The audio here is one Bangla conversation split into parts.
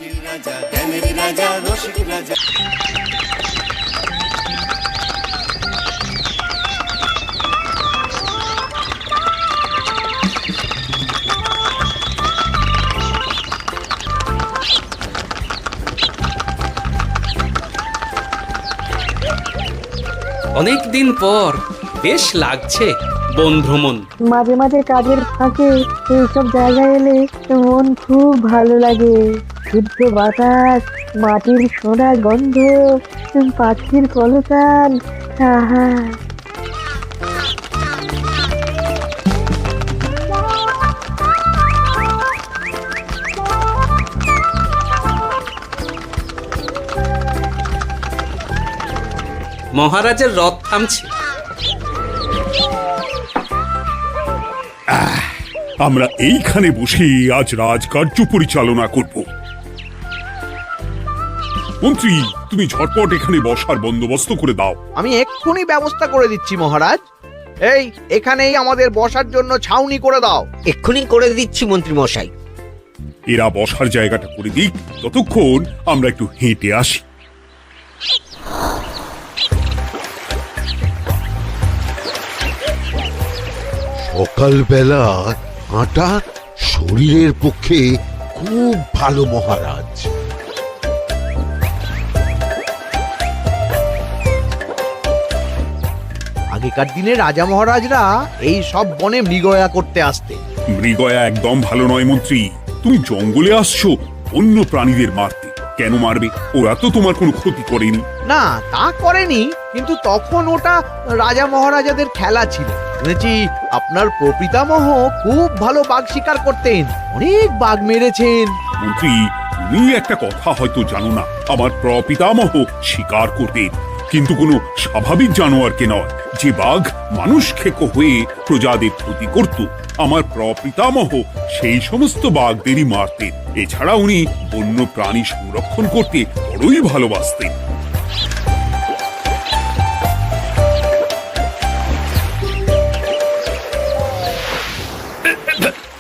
রাজা জ্ঞানের রাজা রসিক রাজা। অনেক দিন পর বেশ লাগছে বন ভ্রমণ। মাঝে মাঝে কাজের ফাঁকে এইসব জায়গায় এলে মন খুব ভালো লাগে। শুদ্ধ বাতাস, মাটির সোনা গন্ধ, পাখির কলতান, আহা। মহারাজের রথ থামছে। আমরা এইখানে বসে আজ রাজকার্য পরিচালনা করব। মন্ত্রী, তুমি ঝটপট এখানে বসার বন্দোবস্ত করে দাও। আমি এক্ষুনি ব্যবস্থা করে দিচ্ছি মহারাজ। এই এখানেই আমাদের বসার জন্য ছাউনি করে দাও। এক্ষুনি করে দিচ্ছি মন্ত্রী মশাই। এরা বসার জায়গাটা করে দিক, ততক্ষণ আমরা একটু হেঁটে আসি। সকালবেলা হাঁটা শরীরের পক্ষে খুব ভালো মহারাজ। আগেকার দিনে রাজা মহারাজরা এই সব বনে মৃগয়া করতে আসতেন। মৃগয়া একদম ভালো নয় মন্ত্রী। তুমি জঙ্গলে আসছো অন্য প্রাণীদের মারতে। কেন মারবে? ওরা তো তোমার কোনো ক্ষতি করেনি। না, তা করেনি, কিন্তু তখন ওটা রাজা মহারাজাদের খেলা ছিল। শুনেছি আপনার প্রপিতামহ খুব ভালো বাঘ শিকার করতেন, অনেক বাঘ মেরেছেন। মন্ত্রী, তুমি একটা কথা হয়তো জানো না। আমার প্রপিতামহ শিকার করতেন, কিন্তু কোনো স্বাভাবিক জানোয়ারকে নয়। যে বাঘ মানুষ খেকো হয়ে প্রজাদের ক্ষতি করত, আমার প্রপিতামহ সেই সমস্ত বাঘদেরই মারতেন। এছাড়া উনি বন্য প্রাণী সংরক্ষণ করতে বড়ই ভালোবাসতেন।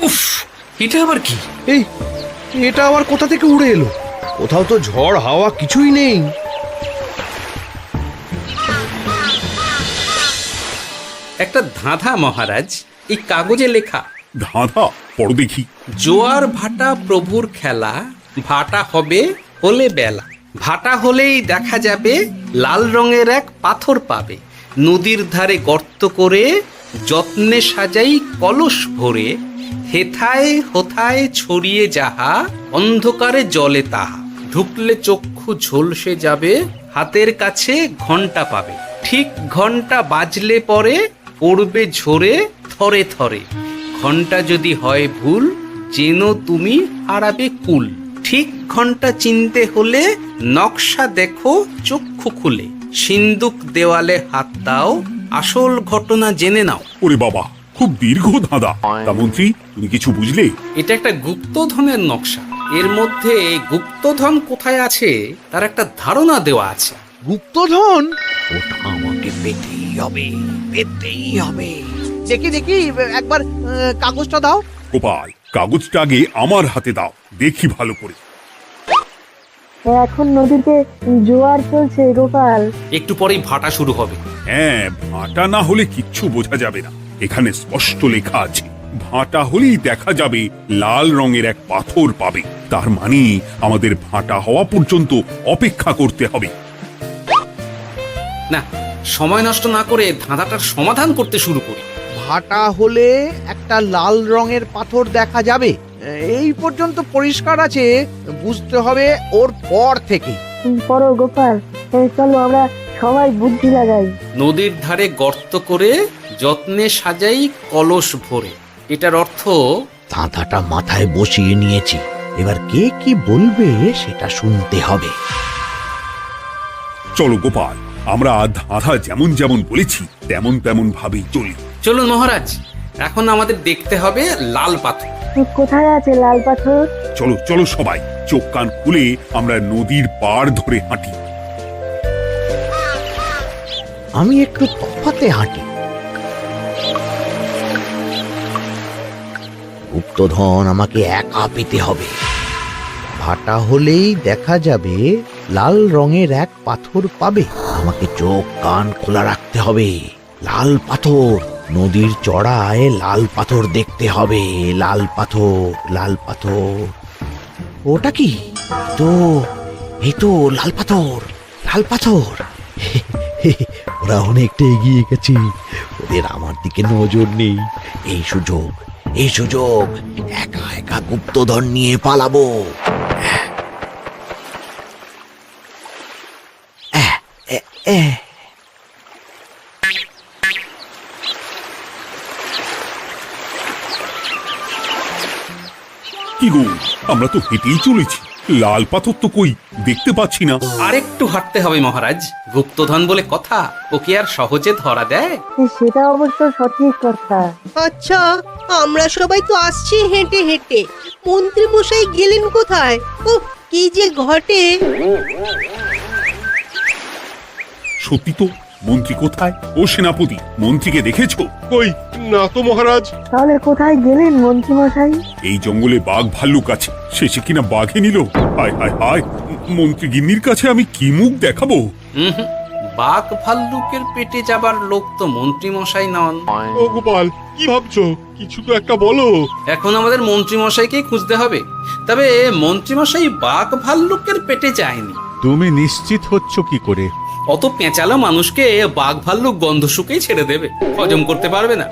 উফ, এটা আবার কি? এই এটা আবার কোথা থেকে উড়ে এলো? কোথাও তো ঝড় হাওয়া কিছুই নেই। একটা ধাঁধা মহারাজ, এই কাগজে লেখা। ধাঁধা? পড়ো দেখি। জোয়ার ভাটা প্রভুর খেলা, ভাটা হবে হলে বেলা। ভাটা হলেই দেখা যাবে লাল রঙের এক পাথর পাবে। নদীর ধারে গর্ত করে যত্নে সাজাই কলস ভরে। হেথায় হোথায় ছড়িয়ে যাহা, অন্ধকারে জলে তাহা। ঢুকলে চক্ষু ঝলসে যাবে, হাতের কাছে ঘন্টা পাবে। ঠিক ঘন্টা বাজলে পরে পড়বে ঝরে থরে থরে। ঘন্টা যদি হয় ভুল, যেন তুমি হারাবে কুল। ঠিক ঘন্টা চিনতে হলে নকশা দেখো চক্ষু খুলে। সিন্দুক দেওয়ালে হাত দাও, আসল ঘটনা জেনে নাও। ওরে বাবা, খুব দীর্ঘ ধাঁধা। তা মন্ত্রী, তুমি কিছু বুঝলে? এটা একটা গুপ্তধনের নকশা। এর মধ্যে গুপ্তধন কোথায় আছে তার একটা ধারণা দেওয়া আছে। গুপ্তধন? ওটা আমাকে পেতেই হবে, পেতেই হবে। দেখি দেখি একবার কাগজটা দাও। গোপাল, কাগজটা আগে আমার হাতে দাও, দেখি ভালো করে। এখন নদীতে জোয়ার চলছে গোপাল। একটু পরেই ভাটা শুরু হবে। হ্যাঁ, ভাটা না হলে কিচ্ছু বোঝা যাবে না। এখানে স্পষ্ট লেখা আছে, ভাটা হলেই দেখা যাবে লাল রঙের এক পাথর পাবে। তার মানে আমাদের ভাটা হওয়া পর্যন্ত অপেক্ষা করতে হবে। না, সময় নষ্ট না করে ধাঁধাটার সমাধান করতে শুরু করি। ভাটা হলে একটা লাল রঙের পাথর দেখা যাবে, এই পর্যন্ত পরিষ্কার আছে। বুঝতে হবে ওর পর থেকে। পড়ো গোপাল, চলো আমরা সবাই বুদ্ধি লাগাই। নদীর ধারে গর্ত করে যত্নে সাজাই কলস ভরে। এটার অর্থ, ধাঁধাটা মাথায় বসিয়ে নিয়েছি, এবার কে কি বলবে সেটা শুনতে হবে। চলো গোপাল, আমরা ধাঁধা যেমন যেমন বলেছি তেমন তেমন ভাবেই চলি। চলুন মহারাজ, এখন আমাদের দেখতে হবে লাল পাথর। কোথায় আছে লাল পাথর? চলো চলো সবাই, চোখ কান খুলে আমরা নদীর পাড় ধরে হাঁটি। আমি একটু তফাতে হাঁটি। গুপ্তধন আমাকে একা পেতে হবে। ভাটা হলেই দেখা যাবে লাল রঙের এক পাথর পাবে। আমাকে চোখ কান খোলা রাখতে হবে। লাল পাথর, নদীর চড়ায় লাল পাথর দেখতে হবে। লাল পাথর, লাল পাথর। ওটা কি? তো এই তো লাল পাথর, লাল পাথর। ওরা অনেকটা এগিয়ে গেছে, ওদের আমার দিকে নজর নেই। এই সুযোগ, এই সুযোগ, একা একা গুপ্তধন নিয়ে পালাবো। কি গো, আমরা তো হেঁটেই চলেছি, লাল পাথর তো কই দেখতে পাচ্ছি না। আরেকটু হাঁটতে হবে মহারাজ, গুপ্তধন বলে কথা, ওকে আর সহজে ধরা দেয়? সেটা অবশ্য সঠিক কথা। আচ্ছা, আমরা সবাই তো আসছি হেঁটে হেঁটে, মন্ত্রী মশাই গেলেন কোথায়? ও কি যে ঘটে! সত্যি তো, মন্ত্রী কোথায়? ও সেনাপতি, মন্ত্রীকে দেখেছো? কই না তো মহারাজ। তাহলে কোথায় গেলেন মন্ত্রী মশাই? এই জঙ্গলে বাঘ ভাল্লুক আছে, শেষে কিনা বাঘে নিল। হায় হায় হায়, মন্ত্রী গিন্নির কাছে আমি কি মুখ দেখাবো? হুম, বাঘ ভাল্লুকের পেটে যাবার লোক তো মন্ত্রী মশাই নন। ও গোপাল, কি ভাবছো? কিছু তো একটা বলো। এখন আমাদের মন্ত্রী মশাইকেই খুঁজতে হবে। তবে মন্ত্রী মশাই বাঘ ভাল্লুকের পেটে যায়নি। তুমি নিশ্চিত হচ্ছ কি করে? অত পেঁচালো মানুষকে বাঘ ভাল্লুক গন্ধ শুকেই ছেড়ে দেবে, হজম করতে পারবে না।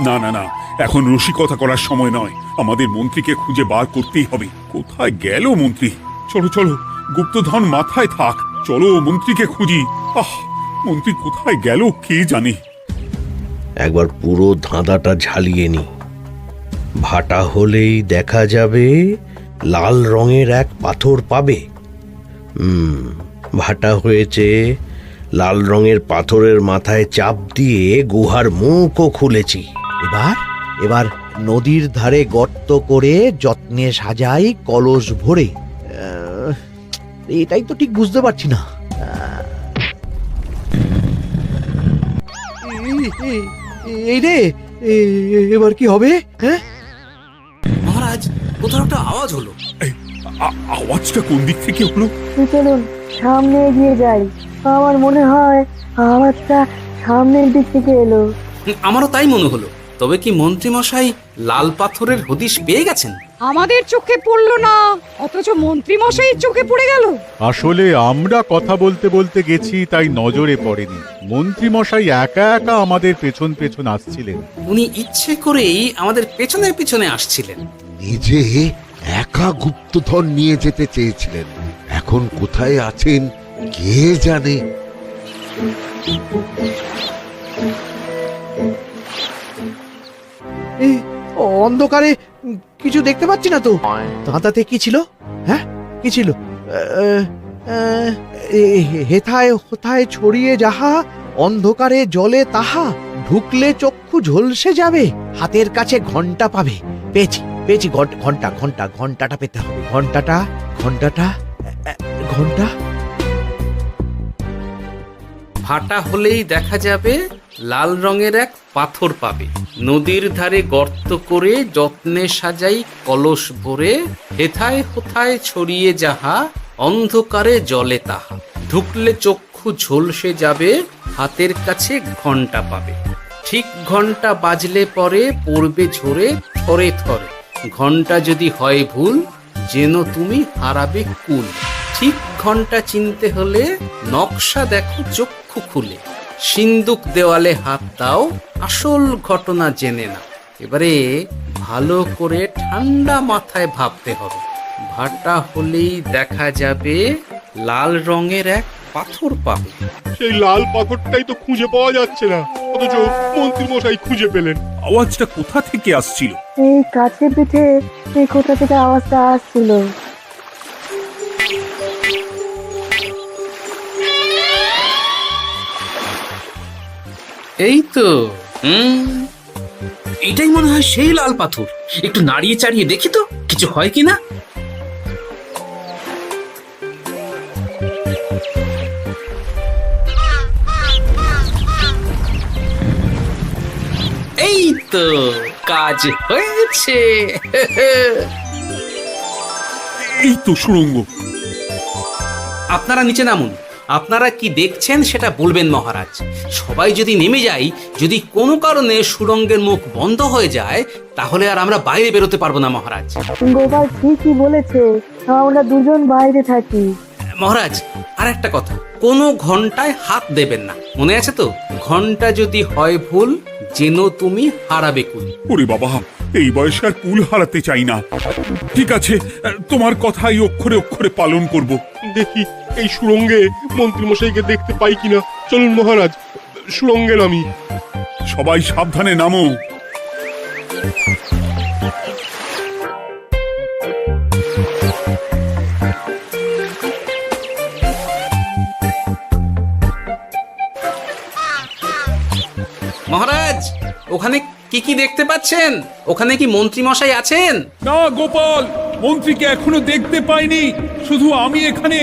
না না না, এখন রসিকতা করার সময় নয়, আমাদের মন্ত্রীকে খুঁজে বার করতেই হবে। কোথায় গেল মন্ত্রী? চলো চলো, গুপ্তধন মাথায় থাক, চলো মন্ত্রীকে খুঁজি। মন্ত্রী কোথায় গেল কে জানে। একবার পুরো ধাঁধাটা ঝালিয়ে নি। ভাটা হলেই দেখা যাবে লাল রঙের এক পাথর পাবে। ভাটা হয়েছে, লাল রঙের পাথরের মাথায় চাপ দিয়ে গুহার মুখও খুলেছি। এবার এবার নদীর ধারে গর্ত করে যত্নে সাজাই কলস ভরে। এটাই তো ঠিক বুঝতে পারছি না। এই রে, এবার কি হবে? হ্যাঁ মহারাজ, কোথাও একটা আওয়াজ হলো। আওয়াজটা কোন দিক থেকে হলো? চলুন সামনে এগিয়ে যাই। আমার মনে হয় আওয়াজটা সামনের দিক থেকে এলো। আমারও তাই মনে হলো। তবে কি মন্ত্রী মশাই লাল পাথরের হদিশ পেয়ে গেছেন? আমাদের চোখে পড়লো না, অথচ মন্ত্রী মশাইয়ের চোখে পড়ে গেল। আসলে আমরা কথা বলতে বলতে গেছি, তাই নজরে পড়েনি। মন্ত্রী মশাই একা একা আমাদের পেছন পেছন আসছিলেন। উনি ইচ্ছে করেই আমাদের পেছনে পেছনে আসছিলেন। নিজে একা গুপ্তধন নিয়ে যেতে চেয়েছিলেন, এখন কোথায় আছেন কে জানে। এই অন্ধকারে কিছু দেখতে পাচ্ছি না তো। দাঁতাতে কি ছিল? হ্যাঁ, কি ছিল? হেথায় হোথায় ছড়িয়ে যাহা, অন্ধকারে জলে তাহা, ঢুকলে চক্ষু ঝলসে যাবে, হাতের কাছে ঘন্টা পাবে। পেয়েছি পেয়েছি, ঘন্টা ঘন্টা ঘন্টাটা পেতে হবে। ঘন্টাটা ঘন্টাটা ঘন্টা। ভাটা হলেই দেখা যাবে লাল রঙের এক পাথর পাবে। নদীর ধারে গর্ত করে যত্নে সাজাই কলস ভরে, হেথায় হোথায় ছড়িয়ে যাহা, অন্ধকারে জলে তাহা, ঢুকলে চক্ষু ঝলসে যাবে, হাতের কাছে ঘন্টা পাবে। ঠিক ঘন্টা বাজলে পরে পড়বে ঝরে থরে থরে, ঘন্টা যদি হয় ভুল যেন তুমি হারাবে কুল। ঠিক ঘন্টা চিনতে হলে নকশা দেখো চক্ষু খুলে, সিন্দুক দেওয়ালে হাত দাও, আসল ঘটনা জেনে না। এবারে ভালো করে ঠান্ডা মাথায় ভাবতে হবে। ভাটা হলেই দেখা যাবে লাল রঙের এক পাথর পাবে। সেই লাল পাথরটাই তো খুঁজে পাওয়া যাচ্ছে না, অথচ মন্ত্রী মশাই খুঁজে পেলেন। আওয়াজটা কোথা থেকে আসছিল? এই কাছে পিঠে এই কোথা থেকে আওয়াজটা আসছিল। এই তো, এটাই মনে হয় সেই লাল পাথর। একটু নাড়িয়ে চাড়িয়ে দেখি তো কিছু হয় কিনা। এই তো, কাজ হয়েছে। এই তো সুড়ঙ্গ। আপনারা নিচে নামুন। আপনারা কি দেখছেন সেটা বলবেন মহারাজ। সবাই যদি নেমে যাই, যদি কোনো কারণে সুড়ঙ্গের মুখ বন্ধ হয়ে যায়, তাহলে আর আমরা বাইরে বেরোতে পারবো না মহারাজ। গোপাল ঠিকই বলেছে, আমরা দুজন বাইরে থাকি। মহারাজ, আর একটা কথা, কোনো ঘন্টায় হাত দেবেন না, মনে আছে তো? ঘন্টা যদি হয় ভুল, যেন তুমি হারাবে কুল। ওরে বাবা, এই বয়সে আর কুল হারাতে চাই না। ঠিক আছে, তোমার কথাই অক্ষরে অক্ষরে পালন করব। দেখি এই সুড়ঙ্গে মন্ত্রী মশাইকে দেখতে পাই কিনা। চলুন মহারাজ, সুড়ঙ্গে নামি। সবাই সাবধানে নামো। মহারাজ, ওখানে কি কি দেখতে পাচ্ছেন? ওখানে কি মন্ত্রী মশাই আছেন? না গোপাল, মন্ত্রীকে এখনো দেখতে পাইনি। শুধু আমি এখানে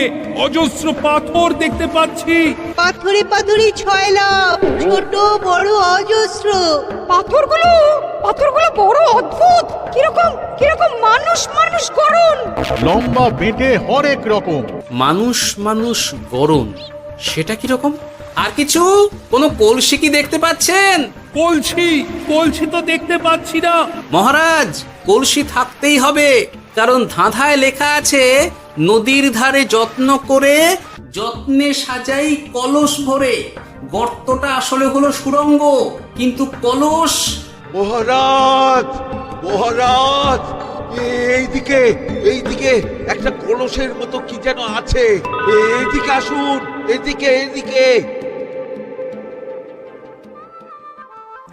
অজস্র পাথর দেখতে পাচ্ছি। পাথরে পাথরে ছয় লাভ, ছোট বড় অজস্র। পাথরগুলো বড় অদ্ভুত, কিরকম কিরকম মানুষ মানুষ গড়ন। লম্বা বেঁটে হরেক রকম। মানুষ মানুষ গরম, সেটা কিরকম? আর কিছু? কোনো কলসি কি দেখতে পাচ্ছেন? কলসি তো দেখতে পাচ্ছি না। মহারাজ, কলসি থাকতেই হবে, কারণ ধাঁধায় লেখা আছে, নদীর ধারে যত্ন করে যত্নে সাজাই কলস ভরে। গর্তটা আসলে হলো সুড়ঙ্গ, কিন্তু কলস। মহারাজ, মহারাজ, এইদিকে এইদিকে একটা কলসের মতো কি যেন আছে। এইদিকে আসুন, এদিকে এদিকে।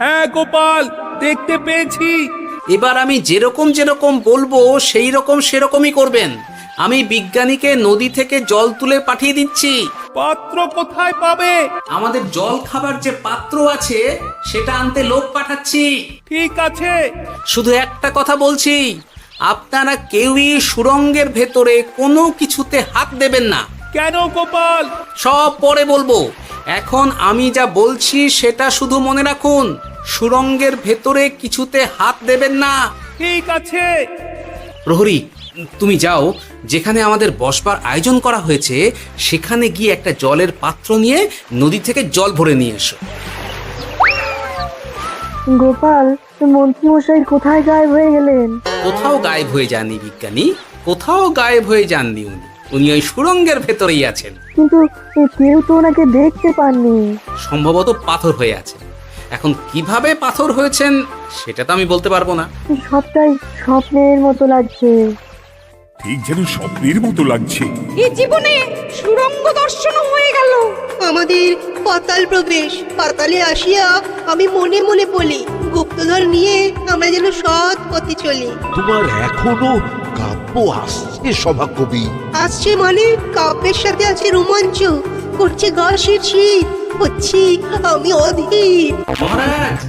হ্যাঁ গোপাল, দেখতে পেয়েছি। এবার আমি যেরকম যেরকম বলবো সেই রকম সেরকমই করবেন। আমি বিজ্ঞানীকে নদী থেকে জল তুলে পাঠিয়ে দিচ্ছি। পাত্র কোথায় পাবে? আমাদের জল খাবার যে পাত্র আছে সেটা আনতে লোক পাঠাচ্ছি। ঠিক আছে। শুধু একটা কথা বলছি, আপনারা কেউই সুড়ঙ্গের ভেতরে কোনো কিছুতে হাত দেবেন না। কেন গোপাল? সব পরে বলবো, এখন আমি যা বলছি সেটা শুধু মনে রাখুন। সুড়ঙ্গের ভেতরে কিছুতে হাত দেবেন না। ঠিক আছে। প্রহরী, তুমি যাও, যেখানে আমাদের বসবার আয়োজন করা হয়েছে সেখানে গিয়ে একটা জলের পাত্র নিয়ে নদী থেকে জল ভরে নিয়ে এসো। গোপাল, মন্ত্রী মশাই কোথায় গায়েব হয়ে গেলেন? কোথাও গায়েব হয়ে যাননি বিজ্ঞানী, কোথাও গায়েব হয়ে যাননি উনি ওই সুড়ঙ্গের ভেতরেই আছেন। কিন্তু কেউ তো ওনাকে দেখতে পাননি। সম্ভবত পাথর হয়ে আছে। এখন কিভাবে পাথর হয়েছেন সেটা তো আমি বলতে পারবো না। সবটাই স্বপ্নের মতো লাগছে। ঠিক যেন স্বপ্নের মতো লাগছে। এই জীবনে সুড়ঙ্গ দর্শন হয়ে গেল। আমাদের পাতাল প্রবেশ। পাতালে আসিয়া আমি মনে মনে বলি, গুপ্তধন নিয়ে আমরা যেন সৎ পথে চলি। তোমার এখনো কাব্য আসছে সভাকবি? আসছে মানে কাব্যের সাথে আছে রোমাঞ্চ, করছে গা শীত, হচ্ছি আমি অধীর। মহারাজ,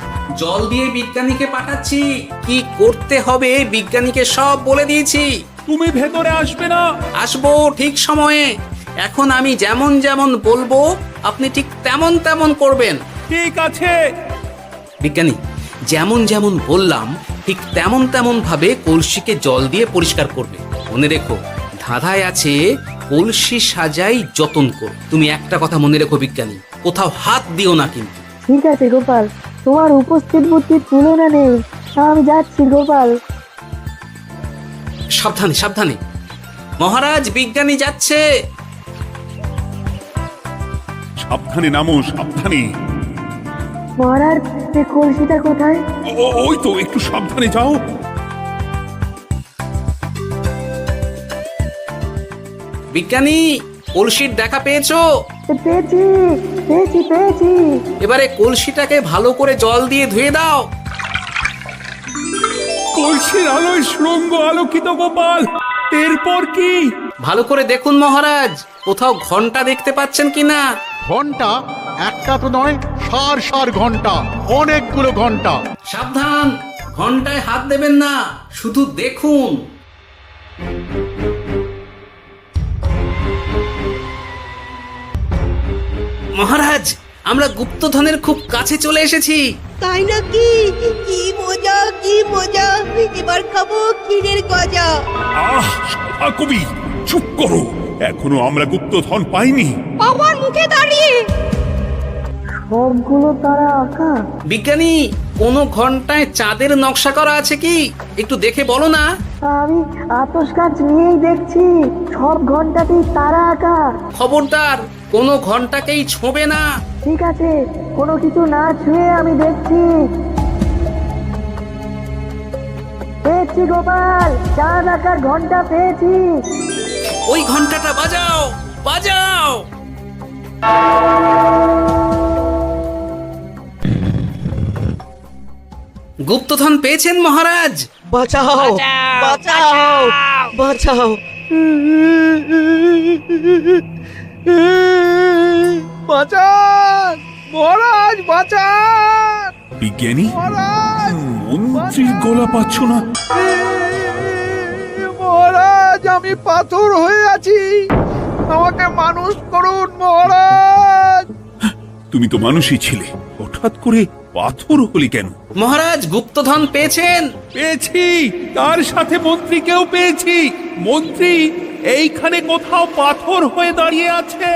জল দিয়ে বিজ্ঞানীকে পাঠাচ্ছি। কি করতে হবে বিজ্ঞানীকে সব বলে দিয়েছি। তুমি ভেতরে আসবে না? আসবো ঠিক সময়ে। এখন আমি যেমন যেমন বলবো আপনি ঠিক তেমন তেমন করবেন। ঠিক আছে। বিজ্ঞানী, যেমন যেমন বললাম ঠিক তেমন তেমন ভাবে কলসিকে জল দিয়ে পরিষ্কার করবে। মনে রেখো, ধাঁধায় আছে কলসি সাজাই যতন কর। তুমি একটা কথা মনে রেখো বিজ্ঞানী, কোথাও হাত দিও না কিন্তু। ঠিক আছে গোপাল, তোমার উপস্থিত বুদ্ধির তুলনা নেই। আমি যাচ্ছি গোপাল। সাবধানে সাবধানে। মহারাজ, বিজ্ঞানী যাচ্ছে। সাবধানে নামো, সাবধানে। মহারাজ, এই কলসিটা কোথায়? ওই তো, একটু সাবধানে যাও। বিজ্ঞানী, কলসির দেখা পেয়েছো? পেয়েছি পেয়েছি পেয়েছি। এবারে কলসিটাকে ভালো করে জল দিয়ে ধুয়ে দাও। কলসির আলোয় সুড়ঙ্গ আলোকিত গোপাল। এরপর কি? ভালো করে দেখুন মহারাজ, কোথাও ঘন্টা দেখতে পাচ্ছেন কিনা। ঘন্টা? একটা তো নয়, সার সার ঘন্টা, অনেকগুলো ঘন্টা। সাবধান, ঘন্টায় হাত দেবেন না, শুধু দেখুন। মহারাজ, আমরা গুপ্তধনের খুব কাছে চলে এসেছি। তাই নাকি? কি মজা কি মজা, এবার খাবো ক্ষীরের গজা। আহ, কথা কবি, চুপ করো। এখনো আমরা গুপ্তধন পাইনি। আমার মুখে দাঁড়িয়ে সবগুলো তারা আঁকা। বিজ্ঞানী, কোনো ঘন্টায় চাঁদের নকশা করা আছে কি? একটু দেখে বলো না। আমি আতস কাজ নিয়েই দেখছি, সব ঘন্টাতেই তারা আঁকা। খবরদার, কোনো ঘন্টাকেই ছোঁবে না। ঠিক আছে, কোনো কিছু না ছুঁয়ে আমি দেখছি। পেয়েছি গোপাল, চাঁদ আঁকার ঘন্টা পেয়েছি। ওই ঘন্টাটা বাজাও, বাজাও। গুপ্তধন পেয়েছেন মহারাজ? বাঁচাও, বাঁচাও, বাঁচাও। বাঁচান মহারাজ, বাঁচান বিজ্ঞানী, মহারাজ। মন্ত্রীর গলা পাচ্ছ না? মহারাজ, আমি পাথর হয়ে আছি, আমাকে মানুষ করুন মহারাজ। তুমি তো মানুষই ছিলে, হঠাৎ করে পাথর হলি কেন? মহারাজ, গুপ্তধন পেয়েছেন? পেয়েছি, তার সাথে মন্ত্রীকেও পেয়েছি। মন্ত্রী এইখানে কোথাও পাথর হয়ে দাঁড়িয়ে আছে।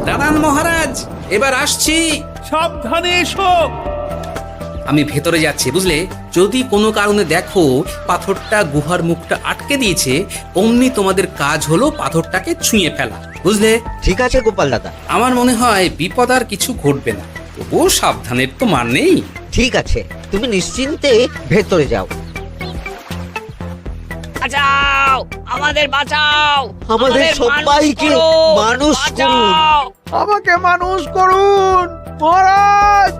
দাঁড়ান মহারাজ, এবার আসছি। সাবধানে এসো। আমি ভেতরে যাচ্ছি, বুঝলে? যদি কোনো কারণে দেখো পাথরটা গুহার মুখটা আটকে দিয়েছে, অমনি তোমাদের কাজ হলো পাথরটাকে ছুঁয়ে ফেলা, বুঝলে? ঠিক আছে গোপাল দাদা। আমার মনে হয় বিপদ আর কিছু ঘটবে না, তবুও সাবধানের তো মান নেই। ঠিক আছে, তুমি নিশ্চিন্তে ভেতরে যাও। বাঁচাও, আমাদের বাঁচাও, আমাদের সবাইকে মানুষ করুন, আমাকে মানুষ করুন মহারাজ।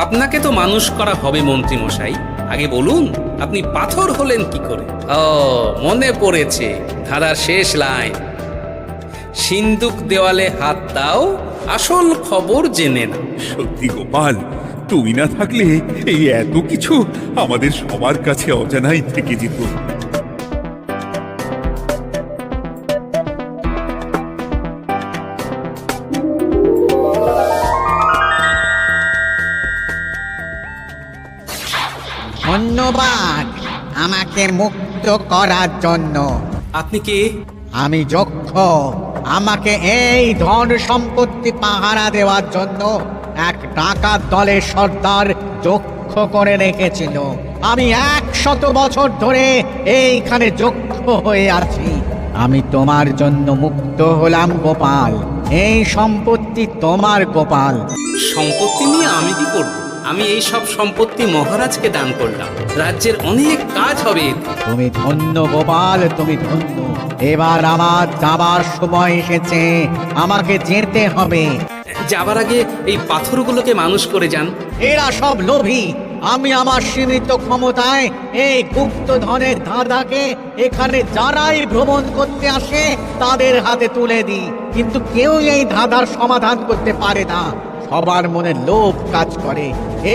আপনাকে তো মানুষ করা হবে মন্ত্রী মশাই। আগে বলুন, আপনি পাথর হলেন কি করে? ও, মনে পড়েছে, ধারার শেষ লাইন, সিন্দুক দেওয়ালে হাত দাও, আসল খবর জেনে না। সত্যি গোপাল, তুমি না থাকলে এই এত কিছু আমাদের সবার কাছে অজানাই থেকে যেত। ধন্যবাদ আমাকে মুক্ত করার জন্য। আপনি কে? আমি যক্ষ। আমাকে এই ধন সম্পত্তি পাহারা দেওয়ার জন্য এক ডাকাত দলের সর্দার যক্ষ করে রেখেছিল। আমি 100 বছর ধরে এইখানে যক্ষ হয়ে আছি। আমি তোমার জন্য মুক্ত হলাম গোপাল। এই সম্পত্তি তোমার গোপাল। সম্পত্তি নিয়ে আমি কি করব? আমি এই সব সম্পত্তি মহারাজকে দান করলাম, রাজ্যের অনেক কাজ হবে। তুমি ধন্য গোপাল, তুমি ধন্য। এবার আমার যাবার সময় এসেছে, আমাকে যেতে হবে। যাবার আগে এই পাথরগুলোকে মানুষ করে যান। এরা সব লোভী। আমি আমার সীমিত ক্ষমতায় এই গুপ্তধনের ধাঁধাকে এখানে যারাই ভ্রমণ করতে আসে তাদের হাতে তুলে দিই, কিন্তু কেউ এই ধাঁধার সমাধান করতে পারে না। সবার মনে লোভ কাজ করে,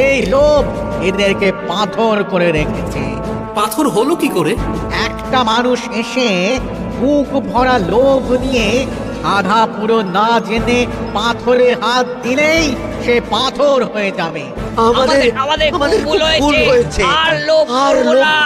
এই লোভ এদেরকে পাথর করে রেখেছে। পাথর হলো কি করে? একটা মানুষ এসে বুক ভরা লোভ নিয়ে আধা পুরো না জেনে পাথরে হাত দিলেই সে পাথর হয়ে যাবে। আমাদের ভুল হয়েছে, আর লোভ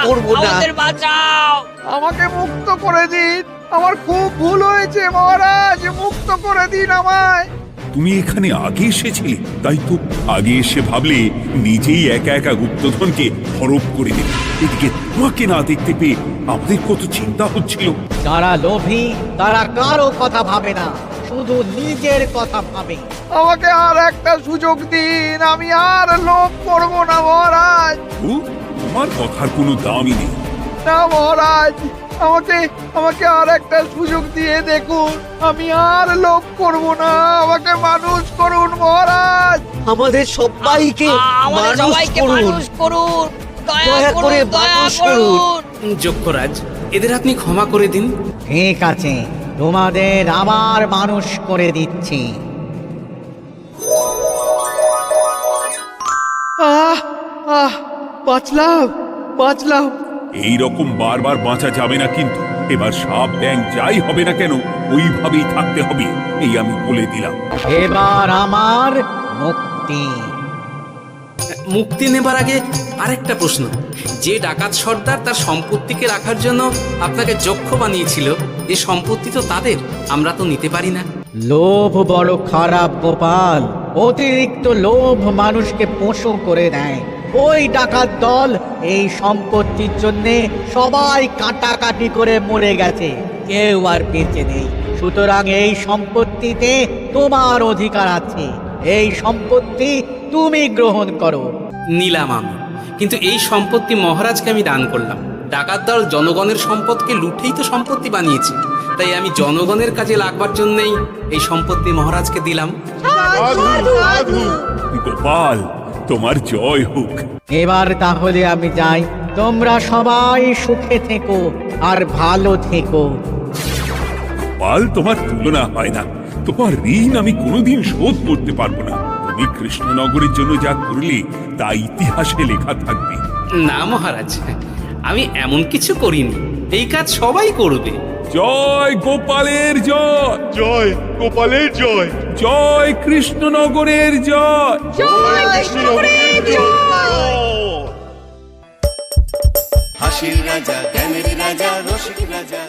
করবো না, আমাদের বাঁচাও। আমাকে মুক্ত করে দিন, আমার খুব ভুল হয়েছে মহারাজ, মুক্ত করে দিন আমায়। তুমি এখানে আগে এসেছিলে, তাই তো আগে এসে ভাবলে নিজেই একা একা গুপ্তধনকে হরপ করে দেবে। এদিকে তোমাকে না দেখতে পেয়ে আমাদের কত চিন্তা হচ্ছিল। যারা লোভী তারা কারো কথা ভাবে না, শুধু নিজের কথা ভাবে। আমাকে আর একটা সুযোগ দিন, আমি আর লোভ করব না মহারাজ। তোমার কথার কোনো দামই নেই। না মহারাজ, আমাকে আর একটা সুযোগ দিয়ে দেখুন, আমি আর লোভ করব না, আমাকে মানুষ করুন মহারাজ। আমাদের সবাইকে মানুষ করুন, দয়া করে মানুষ করুন। যক্ষরাজ, এদের আপনি ক্ষমা করে দিন। ঠিক আছে, তোমাদের আবার মানুষ করে দিচ্ছি। বাঁচলাম। এই রকম বারবার বাঁচা যাবে না, কিন্তু এবার সাপ ব্যাং যাই হবে না কেন ওইভাবেই থাকতে হবে, এই আমি বলে দিলাম। এবার আমার মুক্তি। মুক্তি নেবার আগে আরেকটা প্রশ্ন, যে ডাকাত সর্দার তার সম্পত্তিকে রাখার জন্য আপনাকে যক্ষ বানিয়েছিল, এই সম্পত্তি তো তাদের, আমরা তো নিতে পারি না। লোভ বড় খারাপ গোপাল, অতিরিক্ত লোভ মানুষকে পশু করে দেয়। ওই ডাকাত দল এই সম্পত্তির জন্য সবাই কাটাকাটি করে মরে গেছে, কেউ আর বেঁচে নেই। সুতরাং এই সম্পত্তিতে তোমার অধিকার আছে, এই সম্পত্তি তুমি গ্রহণ করো। নিলাম আমি, কিন্তু এই সম্পত্তি মহারাজকে আমি দান করলাম। ডাকাত দল জনগণের সম্পদকে লুঠেই তো সম্পত্তি বানিয়েছে, তাই আমি জনগণের কাজে লাগবার জন্যই এই সম্পত্তি মহারাজকে দিলাম। গোপাল, তোমার জয় হোক। এবার তাহলে আমি যাই, তোমরা সবাই সুখে থেকো আর ভালো থেকো। গোপাল, তোমার তুলনা হয় না। তোমার ঋণ আমি কোনোদিন শোধ করতে পারবো না। তুমি কৃষ্ণনগরের জন্য যা করলে তা ইতিহাসে লেখা থাকবে। না মহারাজ, আমি এমন কিছু করিনি, এই কাজ সবাই করবে। জয় গোপালের জয়, জয় গোপালের জয়, জয় কৃষ্ণনগরের জয়। হাসির রাজা জ্ঞানের রাজা রসিক রাজা